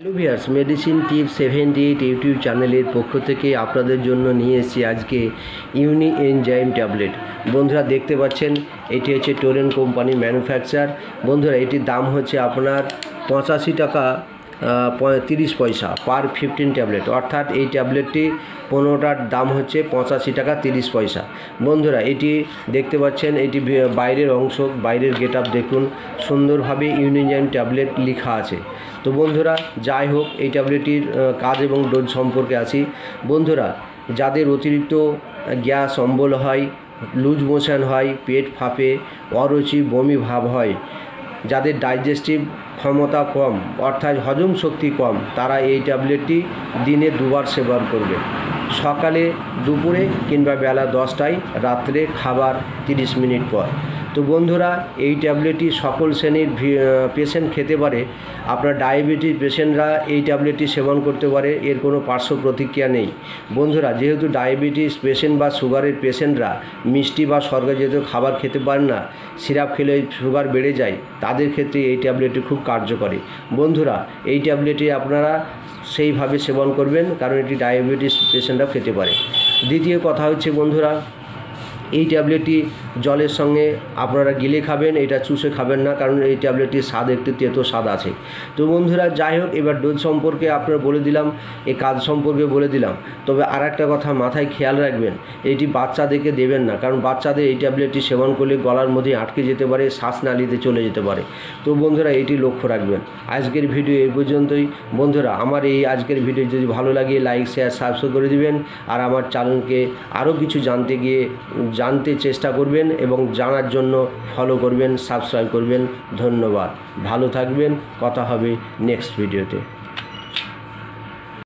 Hello viewers, medicine tips 78 YouTube চ্যানেলের পক্ষ থেকে আপনাদের জন্য নিয়ে এসেছি আজকে ইউনি এনজাইম ট্যাবলেট। বন্ধুরা দেখতে পাচ্ছেন এটি হচ্ছে টোরেন কোম্পানি ম্যানুফ্যাকচার। বন্ধুরা এটির দাম হচ্ছে আপনার 85 টাকা 30 পয়সা পার 15 ট্যাবলেট, অর্থাৎ এই ট্যাবলেটটি 15টার দাম হচ্ছে 85 টাকা 30 পয়সা। বন্ধুরা এটি দেখতে পাচ্ছেন, এটি বাইরের অংশ, বাইরের গেট আপ দেখুন, সুন্দরভাবে ইউনিএনজাইম ট্যাবলেট লেখা আছে। তো বন্ধুরা যাই হোক, এই ট্যাবলেটটির কাজ এবং ডোজ সম্পর্কে আসি। বন্ধুরা যাদের অতিরিক্ত গ্যাস অম্বল হয়, লুজ মোশন হয়, পেট ফাঁপে, অরুচি বমি ভাব হয়, যাদের ডাইজেস্টিভ ক্ষমতা কম অর্থাৎ হজম শক্তি কম, তারা এই ট্যাবলেটটি দিনে দুবার সেবন করবে, সকালে, দুপুরে কিংবা বেলা 10টায়, রাত্রে খাবার 30 মিনিট পর। তো বন্ধুরা এই ট্যাবলেটটি সকল শ্রেণীর পেশেন্ট খেতে পারে। আপনার ডায়াবেটিস পেশেন্টরা এই ট্যাবলেটটি সেবন করতে পারে, এর কোনো পার্শ্ব প্রতিক্রিয়া নেই। বন্ধুরা যেহেতু ডায়াবেটিস পেশেন্ট বা সুগারের পেশেন্টরা মিষ্টি বা স্বর্গজাতীয় খাবার খেতে পারেন না, সিরাপ খেলে সুগার বেড়ে যায়, তাদের ক্ষেত্রে এই ট্যাবলেটটি খুব কার্যকরী। বন্ধুরা এই ট্যাবলেটটি আপনারা সেইভাবে সেবন করবেন, কারণ এটি ডায়াবেটিস পেশেন্টরা খেতে পারে। দ্বিতীয় কথা হচ্ছে বন্ধুরা, এই ট্যাবলেটটি জলের সঙ্গে আপনারা গিলে খাবেন, এটা চুষে খাবেন না, কারণ এই ট্যাবলেটটির স্বাদ একটু তেতো স্বাদ আছে। তো বন্ধুরা যাই হোক, এবার ডোজ সম্পর্কে আপনারা বলে দিলাম, এই কাজ সম্পর্কে বলে দিলাম। তবে আর একটা কথা মাথায় খেয়াল রাখবেন, এটি বাচ্চাদেরকে দেবেন না, কারণ বাচ্চাদের এই ট্যাবলেটটি সেবন করলে গলার মধ্যে আটকে যেতে পারে, শ্বাসনালীতে চলে যেতে পারে। তো বন্ধুরা এটি লক্ষ্য রাখবেন। আজকের ভিডিও এই পর্যন্তই। বন্ধুরা আমার এই আজকের ভিডিও যদি ভালো লাগে, লাইক শেয়ার সাবস্ক্রাইব করে দিবেন, আর আমার চ্যানেলকে আরও কিছু জানতে চেষ্টা করবেন এবং জানার জন্য ফলো করবেন, সাবস্ক্রাইব করবেন। ধন্যবাদ, ভালো থাকবেন, কথা হবে নেক্সট ভিডিওতে।